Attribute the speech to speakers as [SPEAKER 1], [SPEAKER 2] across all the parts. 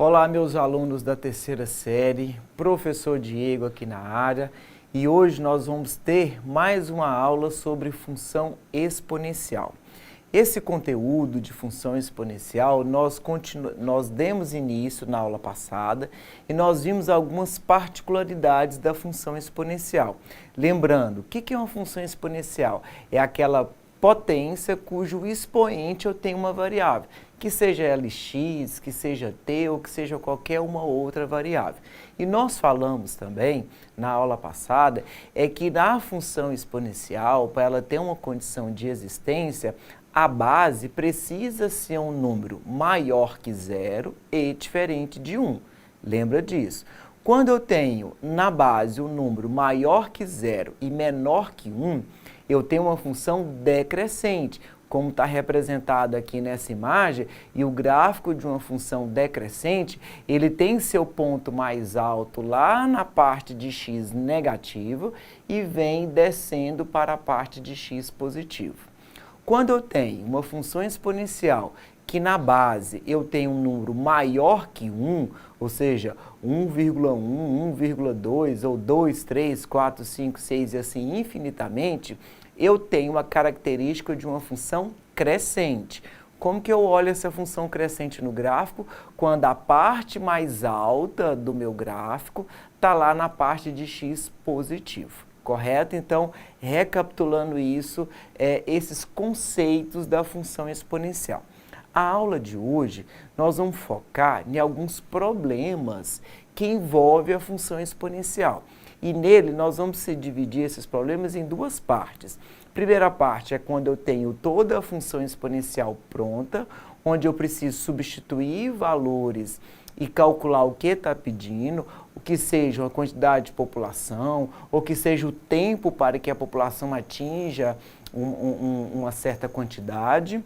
[SPEAKER 1] Olá, meus alunos da terceira série, professor Diego aqui na área, e hoje nós vamos ter mais uma aula sobre função exponencial. Esse conteúdo de função exponencial nós demos início na aula passada e nós vimos algumas particularidades da função exponencial. Lembrando, o que é uma função exponencial? É aquela potência cujo expoente eu tenho uma variável, que seja Lx, que seja t ou que seja qualquer uma outra variável. E nós falamos também, na aula passada, que na função exponencial, para ela ter uma condição de existência, a base precisa ser um número maior que zero e diferente de 1. Lembra disso? Quando eu tenho na base um número maior que zero e menor que 1, eu tenho uma função decrescente, como está representado aqui nessa imagem, e o gráfico de uma função decrescente, ele tem seu ponto mais alto lá na parte de x negativo e vem descendo para a parte de x positivo. Quando eu tenho uma função exponencial que na base eu tenho um número maior que 1, ou seja, 1,1, 1,2 ou 2, 3, 4, 5, 6 e assim infinitamente, eu tenho a característica de uma função crescente. Como que eu olho essa função crescente no gráfico? Quando a parte mais alta do meu gráfico está lá na parte de x positivo. Correto? Então, recapitulando isso, esses conceitos da função exponencial. A aula de hoje, nós vamos focar em alguns problemas que envolvem a função exponencial. E nele, nós vamos dividir esses problemas em duas partes. Primeira parte é quando eu tenho toda a função exponencial pronta, onde eu preciso substituir valores e calcular o que está pedindo, o que seja a quantidade de população, ou que seja o tempo para que a população atinja uma certa quantidade.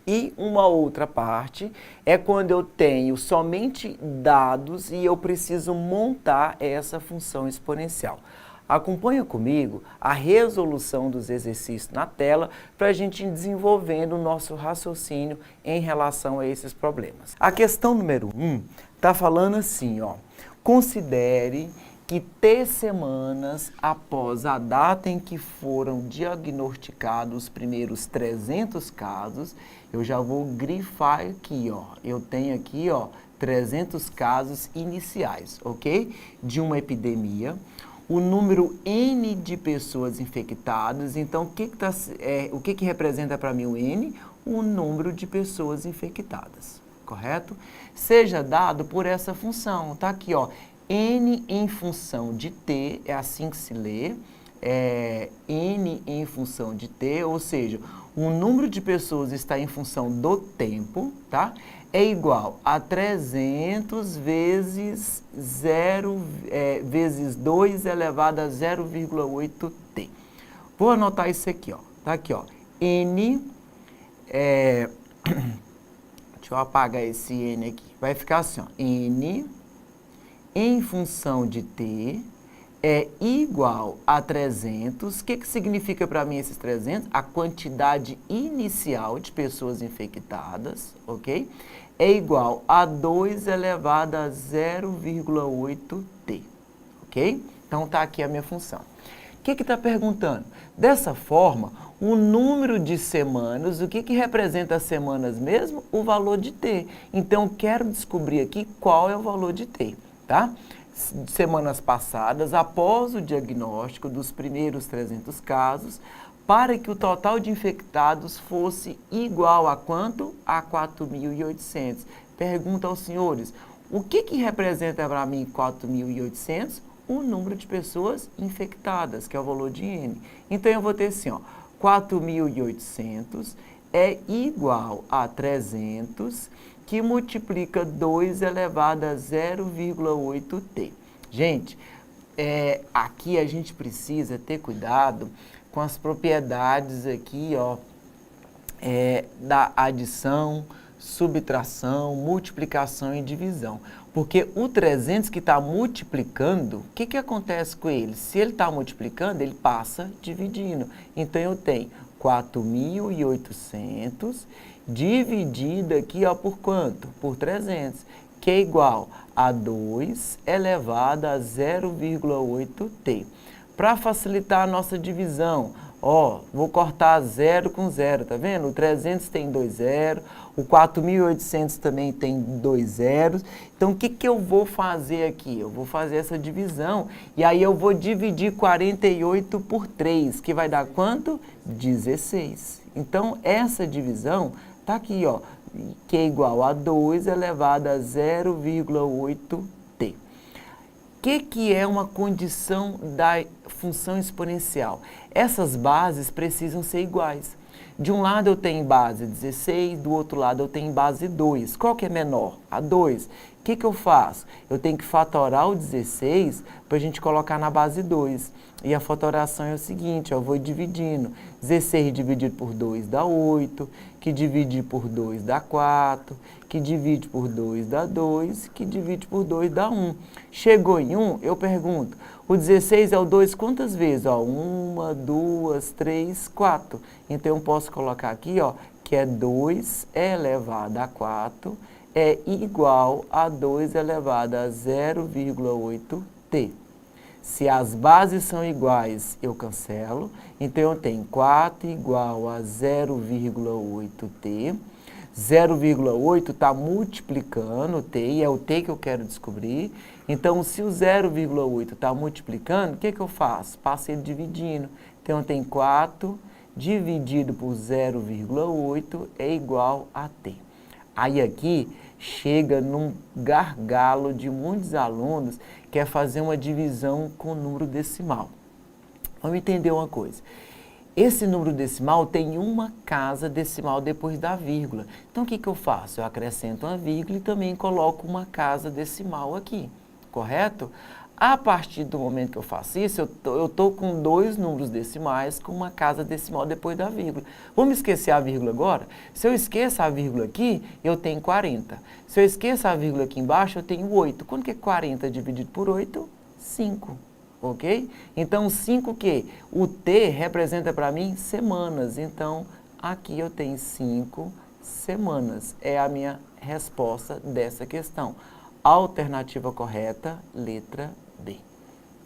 [SPEAKER 1] E uma outra parte é quando eu tenho somente dados e eu preciso montar essa função exponencial. Acompanha comigo a resolução dos exercícios na tela para a gente ir desenvolvendo o nosso raciocínio em relação a esses problemas. A questão número 1 está falando assim, ó, considere que T semanas após a data em que foram diagnosticados os primeiros 300 casos, eu já vou grifar aqui, ó, eu tenho aqui, ó, 300 casos iniciais, ok? De uma epidemia, o número N de pessoas infectadas, então o que representa para mim o N? O número de pessoas infectadas, correto? Seja dado por essa função, tá aqui, ó, N em função de T, é assim que se lê, N em função de T, ou seja, o número de pessoas está em função do tempo, tá? É igual a 300 vezes 2 elevado a 0,8T. Vou anotar isso aqui, ó, tá aqui, ó, N, deixa eu apagar esse N aqui, vai ficar assim, ó, N em função de T é igual a 300. O que significa para mim esses 300? A quantidade inicial de pessoas infectadas, ok? É igual a 2 elevado a 0,8T, ok? Então, tá aqui a minha função. O que está perguntando? Dessa forma, o número de semanas, o que representa as semanas mesmo? O valor de T. Então, quero descobrir aqui qual é o valor de T. Tá? Semanas passadas, após o diagnóstico dos primeiros 300 casos, para que o total de infectados fosse igual a quanto? A 4.800. Pergunta aos senhores, o que representa para mim 4.800? O número de pessoas infectadas, que é o valor de N. Então, eu vou ter assim, ó, 4.800 é igual a 300, que multiplica 2 elevado a 0,8T. Gente, aqui a gente precisa ter cuidado com as propriedades aqui, ó, da adição, subtração, multiplicação e divisão. Porque o 300 que está multiplicando, o que acontece com ele? Se ele está multiplicando, ele passa dividindo. Então, eu tenho 4.800 dividido aqui, ó, por quanto? Por 300, que é igual a 2 elevado a 0,8t. Para facilitar a nossa divisão, ó, vou cortar 0 com 0, tá vendo? O 300 tem 2 zeros, o 4.800 também tem 2 zeros. Então, o que que eu vou fazer aqui? Eu vou fazer essa divisão e aí eu vou dividir 48 por 3, que vai dar quanto? 16. Então, essa divisão tá aqui, ó, que é igual a 2 elevado a 0,8t. O que é uma condição da função exponencial? Essas bases precisam ser iguais. De um lado eu tenho base 16, do outro lado eu tenho base 2. Qual que é menor? A 2. O que eu faço? Eu tenho que fatorar o 16 para a gente colocar na base 2. E a fatoração é o seguinte, ó, eu vou dividindo. 16 dividido por 2 dá 8, que divide por 2 dá 4, que divide por 2 dá 2, que divide por 2 dá 1. Chegou em 1, eu pergunto, o 16 é o 2 quantas vezes? Ó, 1, 2, 3, 4. Então eu posso colocar aqui, ó, que é 2 elevado a 4 é igual a 2 elevado a 0,8t. Se as bases são iguais, eu cancelo. Então, eu tenho 4 igual a 0,8t. 0,8 está multiplicando o t, e é o t que eu quero descobrir. Então, se o 0,8 está multiplicando, o que eu faço? Passo ele dividindo. Então, eu tenho 4 dividido por 0,8 é igual a t. Aí aqui chega num gargalo de muitos alunos que é fazer uma divisão com número decimal. Vamos entender uma coisa. Esse número decimal tem uma casa decimal depois da vírgula. Então, o que eu faço? Eu acrescento uma vírgula e também coloco uma casa decimal aqui, correto? A partir do momento que eu faço isso, eu estou com dois números decimais com uma casa decimal depois da vírgula. Vamos esquecer a vírgula agora? Se eu esqueço a vírgula aqui, eu tenho 40. Se eu esqueço a vírgula aqui embaixo, eu tenho 8. Quanto que é 40 dividido por 8? 5. Ok? Então, 5 o quê? O T representa para mim semanas. Então, aqui eu tenho 5 semanas. É a minha resposta dessa questão. Alternativa correta, letra D.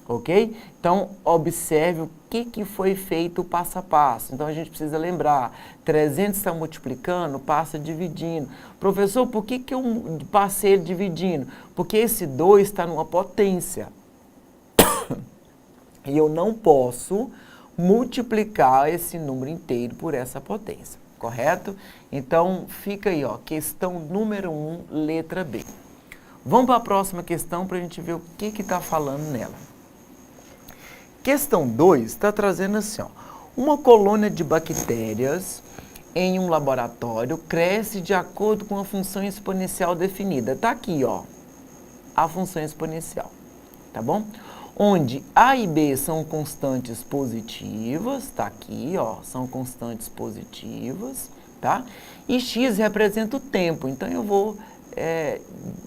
[SPEAKER 1] Ok? Então, observe o que foi feito passo a passo. Então, a gente precisa lembrar, 300 está multiplicando, passa dividindo. Professor, por que eu passei dividindo? Porque esse 2 está numa potência. E eu não posso multiplicar esse número inteiro por essa potência, correto? Então, fica aí, ó, questão número 1, letra B. Vamos para a próxima questão para a gente ver o que está falando nela. Questão 2 está trazendo assim, ó, uma colônia de bactérias em um laboratório cresce de acordo com a função exponencial definida. Está aqui, ó, a função exponencial, tá bom? Onde A e B são constantes positivas, está aqui, ó, são constantes positivas, tá? E X representa o tempo, então eu vou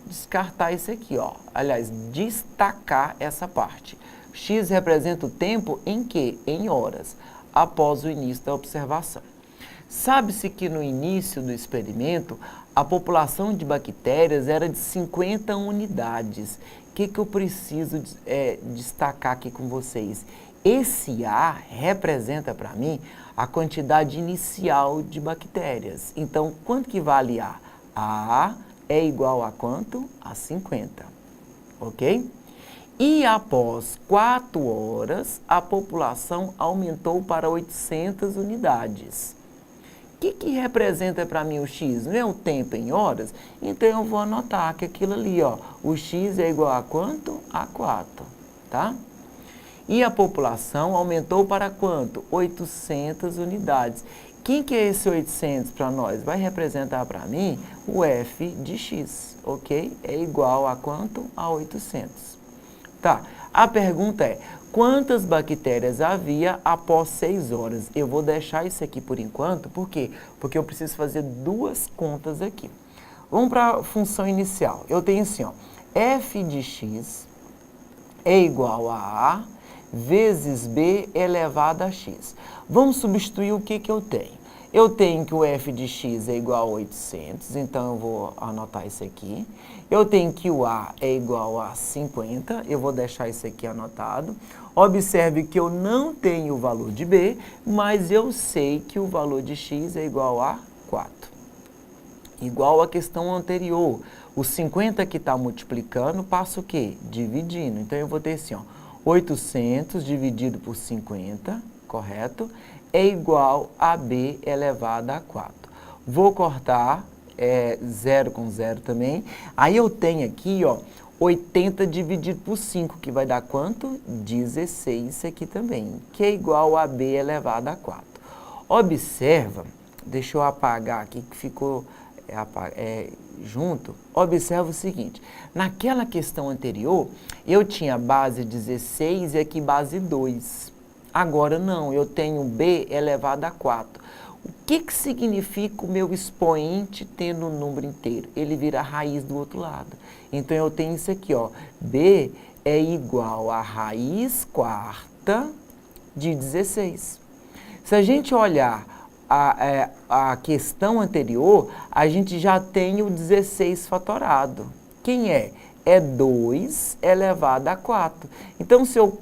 [SPEAKER 1] descartar isso aqui, ó. Aliás, destacar essa parte. X representa o tempo em quê? Em horas, após o início da observação. Sabe-se que no início do experimento, a população de bactérias era de 50 unidades. O que eu preciso destacar aqui com vocês? Esse A representa para mim a quantidade inicial de bactérias. Então, quanto que vale A? A é igual a quanto? A 50, ok? E após 4 horas, a população aumentou para 800 unidades. O que representa para mim o X? Não é o tempo em horas? Então, eu vou anotar que aquilo ali, ó, o X é igual a quanto? A 4, tá? E a população aumentou para quanto? 800 unidades. Quem que é esse 800 para nós? Vai representar para mim o F de X, ok? É igual a quanto? A 800. Tá, a pergunta é, quantas bactérias havia após 6 horas? Eu vou deixar isso aqui por enquanto, por quê? Porque eu preciso fazer duas contas aqui. Vamos para a função inicial. Eu tenho assim, ó, F de X é igual a A vezes B elevado a X. Vamos substituir o que eu tenho? Eu tenho que o f de x é igual a 800, então eu vou anotar isso aqui. Eu tenho que o a é igual a 50, eu vou deixar isso aqui anotado. Observe que eu não tenho o valor de b, mas eu sei que o valor de x é igual a 4. Igual à questão anterior, o 50 que está multiplicando passa o quê? Dividindo. Então, eu vou ter assim, ó, 800 dividido por 50, correto? É igual a b elevado a 4. Vou cortar 0 com 0 também. Aí eu tenho aqui, ó, 80 dividido por 5, que vai dar quanto? 16, isso aqui também, que é igual a b elevado a 4. Observa, deixa eu apagar aqui que ficou junto. Observa o seguinte, naquela questão anterior, eu tinha base 16 e aqui base 2. Agora não, eu tenho b elevado a 4. O que significa o meu expoente tendo um número inteiro? Ele vira a raiz do outro lado. Então, eu tenho isso aqui, ó, b é igual a raiz quarta de 16. Se a gente olhar a questão anterior, a gente já tem o 16 fatorado. Quem é? É 2 elevado a 4. Então, se eu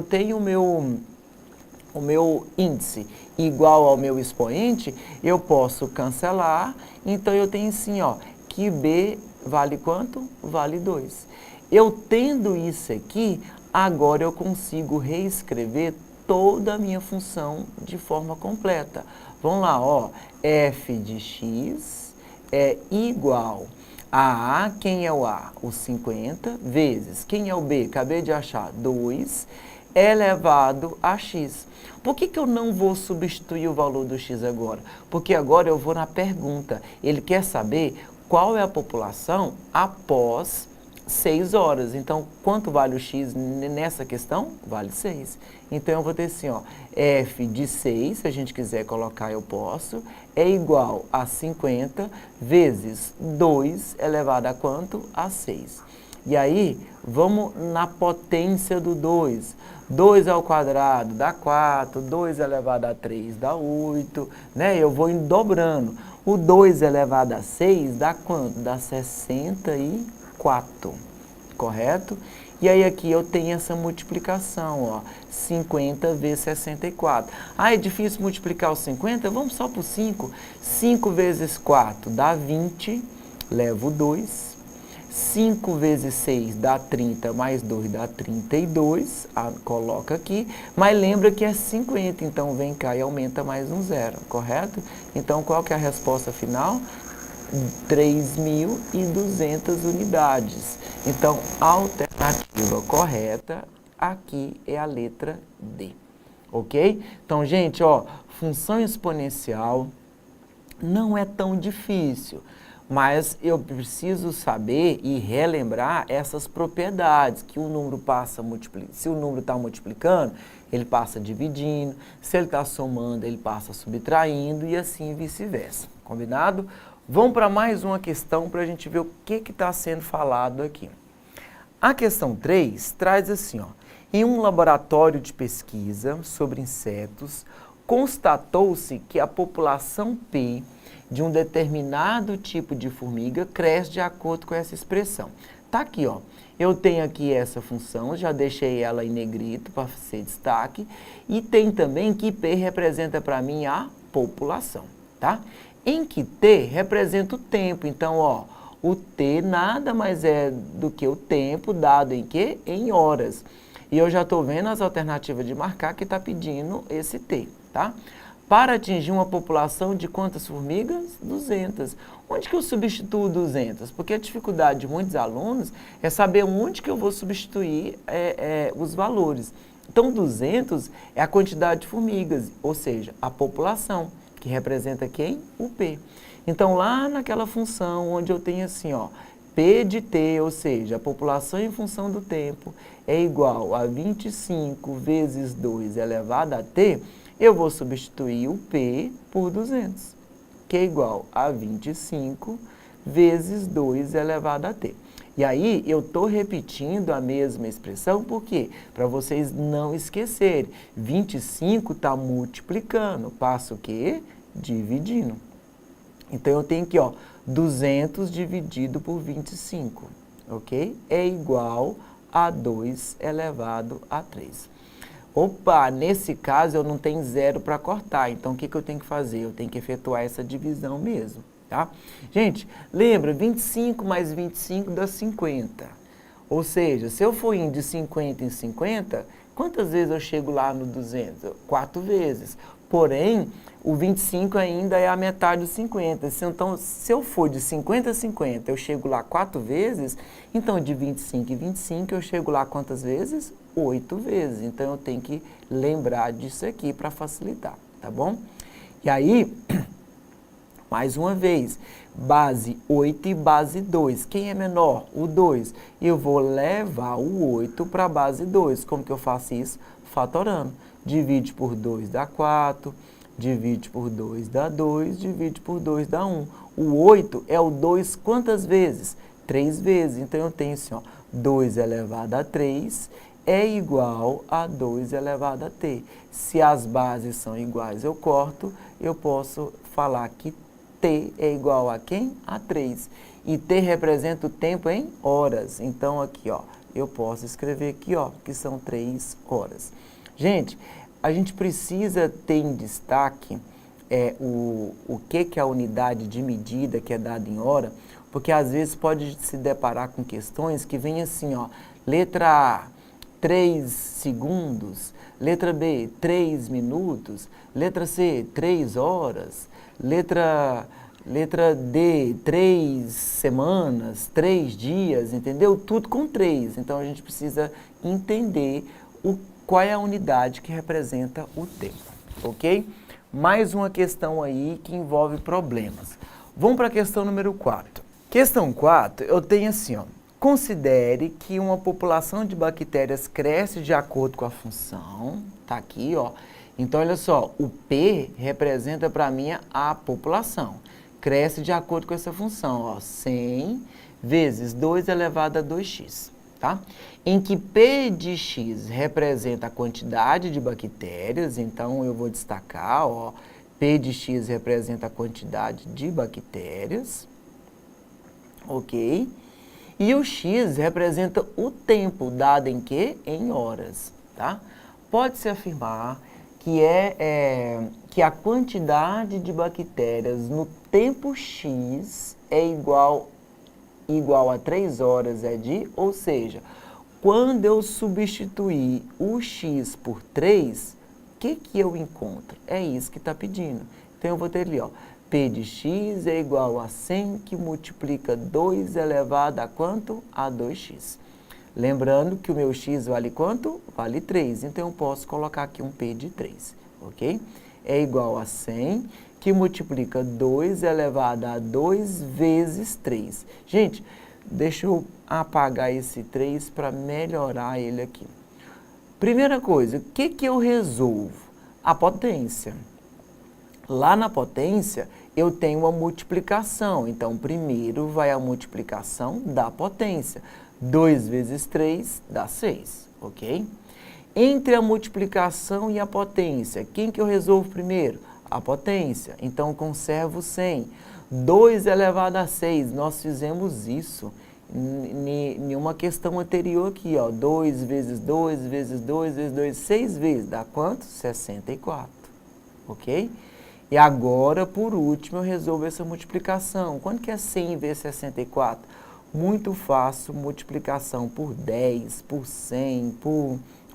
[SPEAKER 1] tenho o meu índice igual ao meu expoente, eu posso cancelar. Então, eu tenho assim, ó, que b vale quanto? Vale 2. Eu tendo isso aqui, agora eu consigo reescrever toda a minha função de forma completa. Vamos lá, ó, f de x é igual a A, quem é o A? O 50, vezes, quem é o B? Acabei de achar, 2, elevado a x. Por que eu não vou substituir o valor do x agora? Porque agora eu vou na pergunta. Ele quer saber qual é a população após 6 horas. Então, quanto vale o x nessa questão? Vale 6. Então, eu vou ter assim, ó, f de 6, se a gente quiser colocar, eu posso, é igual a 50 vezes 2 elevado a quanto? A 6. E aí, vamos na potência do 2. 2 ao quadrado dá 4, 2 elevado a 3 dá 8, né? Eu vou indo dobrando. O 2 elevado a 6 dá quanto? Dá 64, correto? E aí aqui eu tenho essa multiplicação, ó, 50 vezes 64. Ah, é difícil multiplicar os 50? Vamos só por 5. 5 vezes 4 dá 20, levo 2. 5 vezes 6 dá 30, mais 2 dá 32, coloca aqui, mas lembra que é 50, então vem cá e aumenta mais um zero, correto? Então, qual que é a resposta final? 3.200 unidades. Então, a alternativa correta aqui é a letra D, ok? Então, gente, ó, função exponencial não é tão difícil, mas eu preciso saber e relembrar essas propriedades, que o número passa multiplicando. Se o número está multiplicando, ele passa dividindo. Se ele está somando, ele passa subtraindo e assim vice-versa. Combinado? Vamos para mais uma questão para a gente ver o que está sendo falado aqui. A questão 3 traz assim, ó, em um laboratório de pesquisa sobre insetos, constatou-se que a população P de um determinado tipo de formiga cresce de acordo com essa expressão. Tá aqui, ó. Eu tenho aqui essa função, já deixei ela em negrito para ser destaque. E tem também que P representa para mim a população, tá? Em que T representa o tempo. Então, ó, o T nada mais é do que o tempo dado em quê? Em horas. E eu já estou vendo as alternativas de marcar que está pedindo esse T, tá? Para atingir uma população de quantas formigas? 200. Onde que eu substituo 200? Porque a dificuldade de muitos alunos é saber onde que eu vou substituir os valores. Então, 200 é a quantidade de formigas, ou seja, a população, que representa quem? O P. Então, lá naquela função onde eu tenho assim, ó, P de T, ou seja, a população em função do tempo, é igual a 25 vezes 2 elevado a T, eu vou substituir o P por 200, que é igual a 25 vezes 2 elevado a T. E aí, eu estou repetindo a mesma expressão, por quê? Para vocês não esquecerem. 25 está multiplicando, passa o quê? Dividindo. Então, eu tenho aqui, ó, 200 dividido por 25, ok? É igual a 2 elevado a 3. Opa, nesse caso eu não tenho zero para cortar, então o que eu tenho que fazer? Eu tenho que efetuar essa divisão mesmo, tá? Gente, lembra, 25 mais 25 dá 50. Ou seja, se eu for indo de 50 em 50, quantas vezes eu chego lá no 200? 4 vezes. Porém, o 25 ainda é a metade dos 50. Então, se eu for de 50 a 50, eu chego lá 4 vezes, então de 25 em 25 eu chego lá quantas vezes? 8 vezes. Então, eu tenho que lembrar disso aqui para facilitar, tá bom? E aí, mais uma vez, base 8 e base 2. Quem é menor? O 2. Eu vou levar o 8 para a base 2. Como que eu faço isso? Fatorando. Divide por 2 dá 4, divide por 2 dá 2, divide por 2 dá 1. O 8 é o 2 quantas vezes? 3 vezes. Então, eu tenho assim, ó, 2 elevado a 3 é igual a 2 elevado a t. Se as bases são iguais, eu corto, eu posso falar que t é igual a quem? A 3. E t representa o tempo em horas. Então, aqui, ó, eu posso escrever aqui, ó, que são 3 horas. Gente, a gente precisa ter em destaque o que é a unidade de medida que é dada em hora, porque às vezes pode se deparar com questões que vêm assim, ó, letra A, 3 segundos, letra B, 3 minutos, letra C, 3 horas, letra D, 3 semanas, 3 dias, entendeu? Tudo com 3. Então, a gente precisa entender qual é a unidade que representa o tempo, ok? Mais uma questão aí que envolve problemas. Vamos para a questão número 4. Questão 4, eu tenho assim, ó. Considere que uma população de bactérias cresce de acordo com a função. Tá aqui, ó. Então, olha só, o P representa para mim a população. Cresce de acordo com essa função, ó. 100 vezes 2 elevado a 2x. Tá? Em que P de x representa a quantidade de bactérias, então eu vou destacar, ó, P de x representa a quantidade de bactérias, ok? E o x representa o tempo, dado em quê? Em horas, tá? Pode-se afirmar que a quantidade de bactérias no tempo x é igual a 3 horas ou seja, quando eu substituir o x por 3, o que eu encontro? É isso que está pedindo. Então, eu vou ter ali, ó, P de x é igual a 100 que multiplica 2 elevado a quanto? A 2x. Lembrando que o meu x vale quanto? Vale 3. Então, eu posso colocar aqui um P de 3, ok? É igual a 100 que multiplica 2 elevado a 2 vezes 3. Gente, deixa eu apagar esse 3 para melhorar ele aqui. Primeira coisa, o que eu resolvo? A potência. Lá na potência, eu tenho uma multiplicação. Então, primeiro vai a multiplicação da potência. 2 vezes 3 dá 6, ok? Entre a multiplicação e a potência, quem que eu resolvo primeiro? A potência. Então, conservo 100. 2 elevado a 6, nós fizemos isso em uma questão anterior aqui, ó. 2 vezes 2 vezes 2 vezes 2, 6 vezes. Dá quanto? 64, ok? E agora, por último, eu resolvo essa multiplicação. Quanto que é 100 vezes 64? Muito fácil, multiplicação por 10, por 100,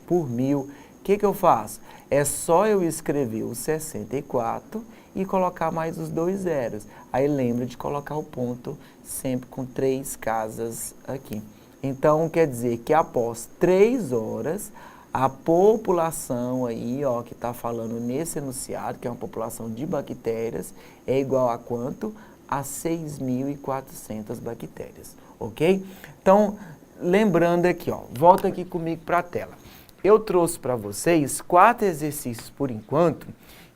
[SPEAKER 1] por 1000. O que eu faço? É só eu escrever o 64 e colocar mais os 2 zeros. Aí lembra de colocar o ponto sempre com 3 casas aqui. Então, quer dizer que após 3 horas, a população aí, ó, que está falando nesse enunciado, que é uma população de bactérias, é igual a quanto? A 6.400 bactérias, ok? Então, lembrando aqui, ó, volta aqui comigo para a tela. Eu trouxe para vocês 4 exercícios, por enquanto,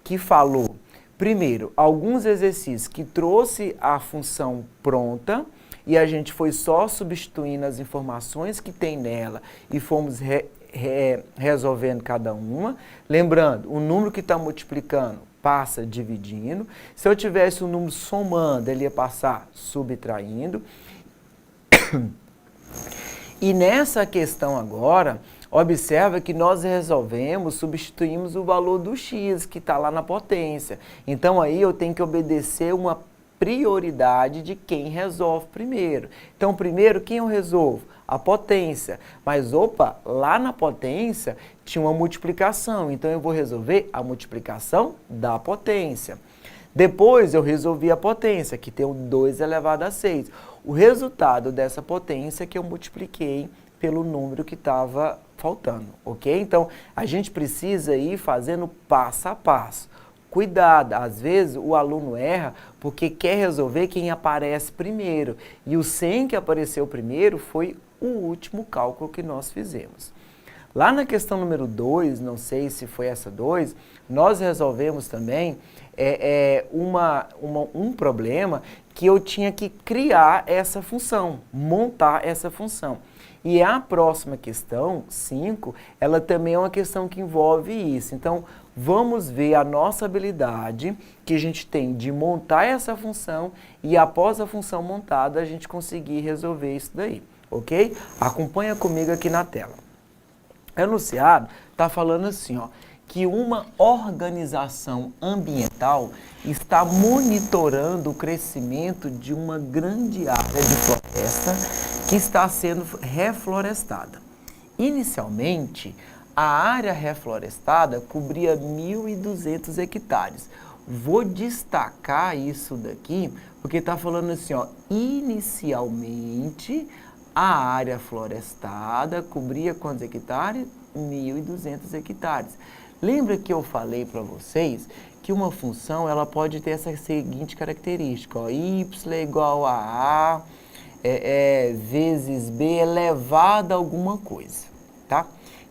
[SPEAKER 1] que falou, primeiro, alguns exercícios que trouxe a função pronta e a gente foi só substituindo as informações que tem nela e fomos resolvendo cada uma. Lembrando, o número que está multiplicando passa dividindo. Se eu tivesse um número somando, ele ia passar subtraindo. E nessa questão agora, observa que nós substituímos o valor do x, que está lá na potência. Então, aí eu tenho que obedecer uma prioridade de quem resolve primeiro. Então, primeiro, quem eu resolvo? A potência. Mas, opa, lá na potência tinha uma multiplicação. Então, eu vou resolver a multiplicação da potência. Depois, eu resolvi a potência, que tem o 2 elevado a 6. O resultado dessa potência que eu multipliquei pelo número que estava faltando, ok? Então, a gente precisa ir fazendo passo a passo. Cuidado, às vezes o aluno erra porque quer resolver quem aparece primeiro. E o 100 que apareceu primeiro foi o último cálculo que nós fizemos. Lá na questão número 2, não sei se foi essa 2, nós resolvemos também um problema que eu tinha que criar essa função, montar essa função. E a próxima questão, 5, ela também é uma questão que envolve isso. Então, vamos ver a nossa habilidade que a gente tem de montar essa função e após a função montada, a gente conseguir resolver isso daí, ok? Acompanha comigo aqui na tela. O enunciado está falando assim, ó, que uma organização ambiental está monitorando o crescimento de uma grande área de floresta que está sendo reflorestada. Inicialmente, a área reflorestada cobria 1.200 hectares. Vou destacar isso daqui, porque está falando assim, ó, inicialmente a área florestada cobria quantos hectares? 1.200 hectares. Lembra que eu falei para vocês que uma função ela pode ter essa seguinte característica, ó, y igual a A vezes B elevado a alguma coisa, tá?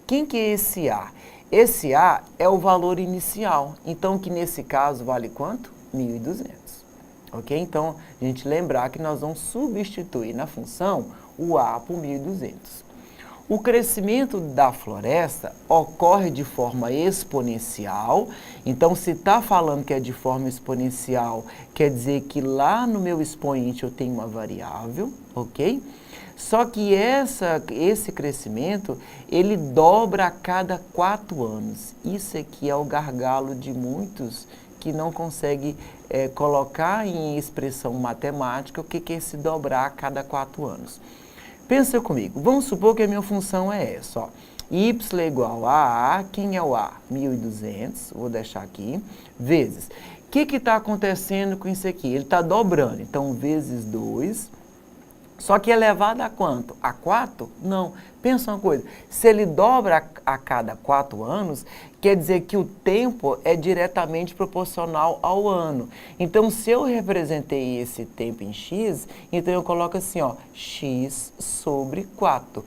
[SPEAKER 1] Quem que é esse A? Esse A é o valor inicial, então que nesse caso vale quanto? 1.200, ok? Então, a gente lembrar que nós vamos substituir na função o A por 1.200. O crescimento da floresta ocorre de forma exponencial, então se está falando que é de forma exponencial, quer dizer que lá no meu expoente eu tenho uma variável, ok? Só que esse crescimento, ele dobra a cada 4 anos. Isso aqui é o gargalo de muitos que não conseguem colocar em expressão matemática o que é esse dobrar a cada 4 anos. Pensa comigo, vamos supor que a minha função é essa, ó. Y igual a A, quem é o A? 1.200, vou deixar aqui, vezes. O que está acontecendo com isso aqui? Ele está dobrando, então vezes 2, só que elevado a quanto? A 4? Não. Pensa uma coisa, se ele dobra a cada 4 anos, quer dizer que o tempo é diretamente proporcional ao ano. Então, se eu representei esse tempo em x, então eu coloco assim, ó, x sobre 4.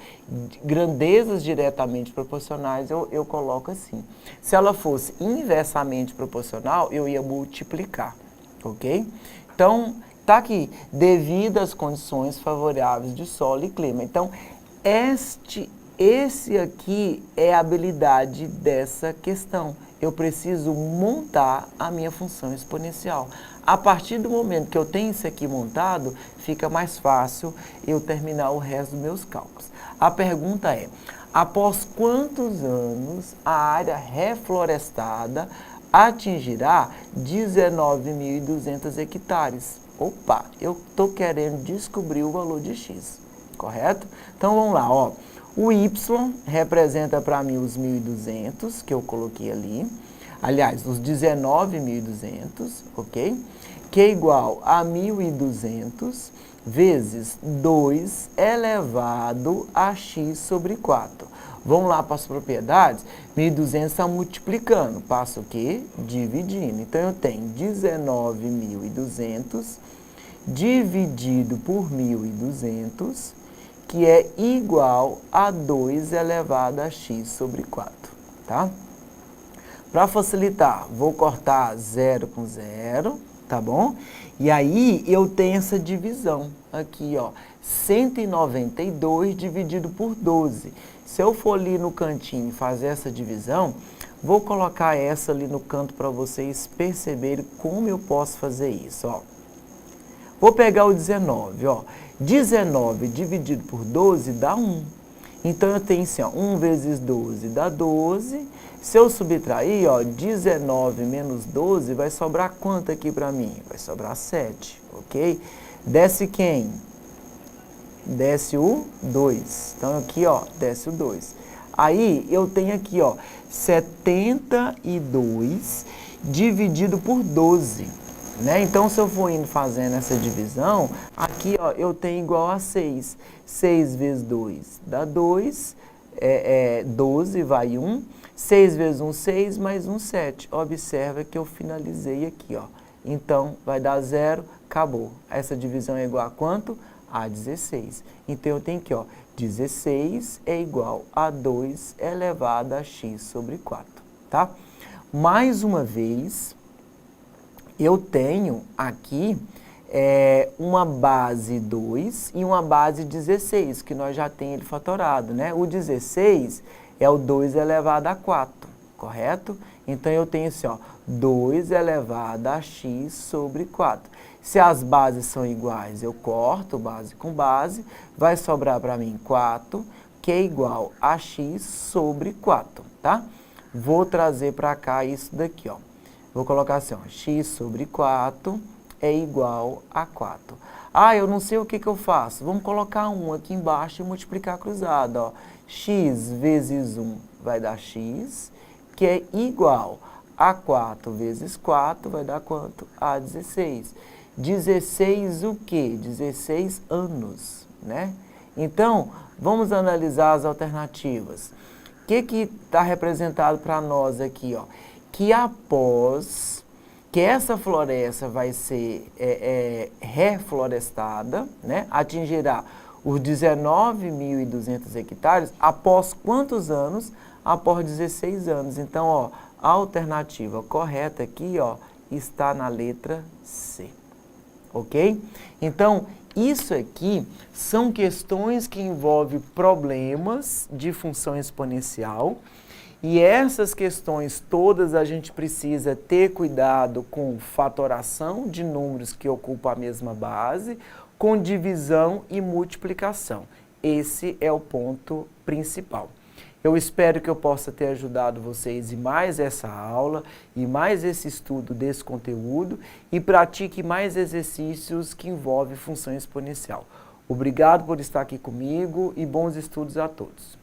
[SPEAKER 1] Grandezas diretamente proporcionais eu coloco assim. Se ela fosse inversamente proporcional, eu ia multiplicar, ok? Então, tá aqui, devido às condições favoráveis de solo e clima. Então, esse aqui é a habilidade dessa questão. Eu preciso montar a minha função exponencial. A partir do momento que eu tenho isso aqui montado, fica mais fácil eu terminar o resto dos meus cálculos. A pergunta é, após quantos anos a área reflorestada atingirá 19.200 hectares? Opa, eu estou querendo descobrir o valor de x, correto? Então, vamos lá, ó. O y representa para mim os 1.200, que eu coloquei ali. Aliás, os 19.200, ok? Que é igual a 1.200 vezes 2 elevado a x sobre 4. Vamos lá para as propriedades? 1.200 está multiplicando. Passo o quê? Dividindo. Então, eu tenho 19.200 dividido por 1.200, que é igual a 2 elevado a x sobre 4, tá? Para facilitar, vou cortar 0 com 0, tá bom? E aí, eu tenho essa divisão aqui, ó, 192 dividido por 12. Se eu for ali no cantinho e fazer essa divisão, Vou colocar essa ali no canto para vocês perceberem como eu posso fazer isso, ó. Vou pegar o 19, ó. 19 dividido por 12 dá 1. Então, eu tenho assim, ó, 1 vezes 12 dá 12. Se eu subtrair, ó, 19 menos 12, vai sobrar quanto aqui para mim? Vai sobrar 7, ok? Desce quem? Desce o 2. Então, aqui, ó, desce o 2. Aí, eu tenho aqui, ó, 72 dividido por 12. Né? Então, se eu for indo fazendo essa divisão, aqui ó, eu tenho igual a 6. 6 vezes 2 dá 2, 12 vai 1. 6 vezes 1, 6, mais 1, 7. Observa que eu finalizei aqui, ó. Então, vai dar 0, acabou. Essa divisão é igual a quanto? A 16. Então, eu tenho aqui, ó, 16 é igual a 2 elevado a x sobre 4, tá? Mais uma vez, eu tenho aqui uma base 2 e uma base 16, que nós já temos ele fatorado, né? O 16 é o 2 elevado a 4, correto? Então, eu tenho assim, ó, 2 elevado a x sobre 4. Se as bases são iguais, eu corto base com base, vai sobrar para mim 4, que é igual a x sobre 4, tá? Vou trazer para cá isso daqui, ó. Vou colocar assim, ó, x sobre 4 é igual a 4. Ah, eu não sei o que eu faço. Vamos colocar 1 aqui embaixo e multiplicar cruzado, ó. X vezes 1 vai dar x, que é igual a 4 vezes 4, vai dar quanto? A 16. 16 o quê? 16 anos, né? Então, vamos analisar as alternativas. O que está representado para nós aqui, ó? Que após que essa floresta vai ser reflorestada, né, atingirá os 19.200 hectares, após quantos anos? Após 16 anos. Então, ó, a alternativa correta aqui, ó, está na letra C, ok? Então, isso aqui são questões que envolvem problemas de função exponencial. E essas questões todas a gente precisa ter cuidado com fatoração de números que ocupam a mesma base, com divisão e multiplicação. Esse é o ponto principal. Eu espero que eu possa ter ajudado vocês em mais essa aula e mais esse estudo desse conteúdo e pratique mais exercícios que envolvem função exponencial. Obrigado por estar aqui comigo e bons estudos a todos.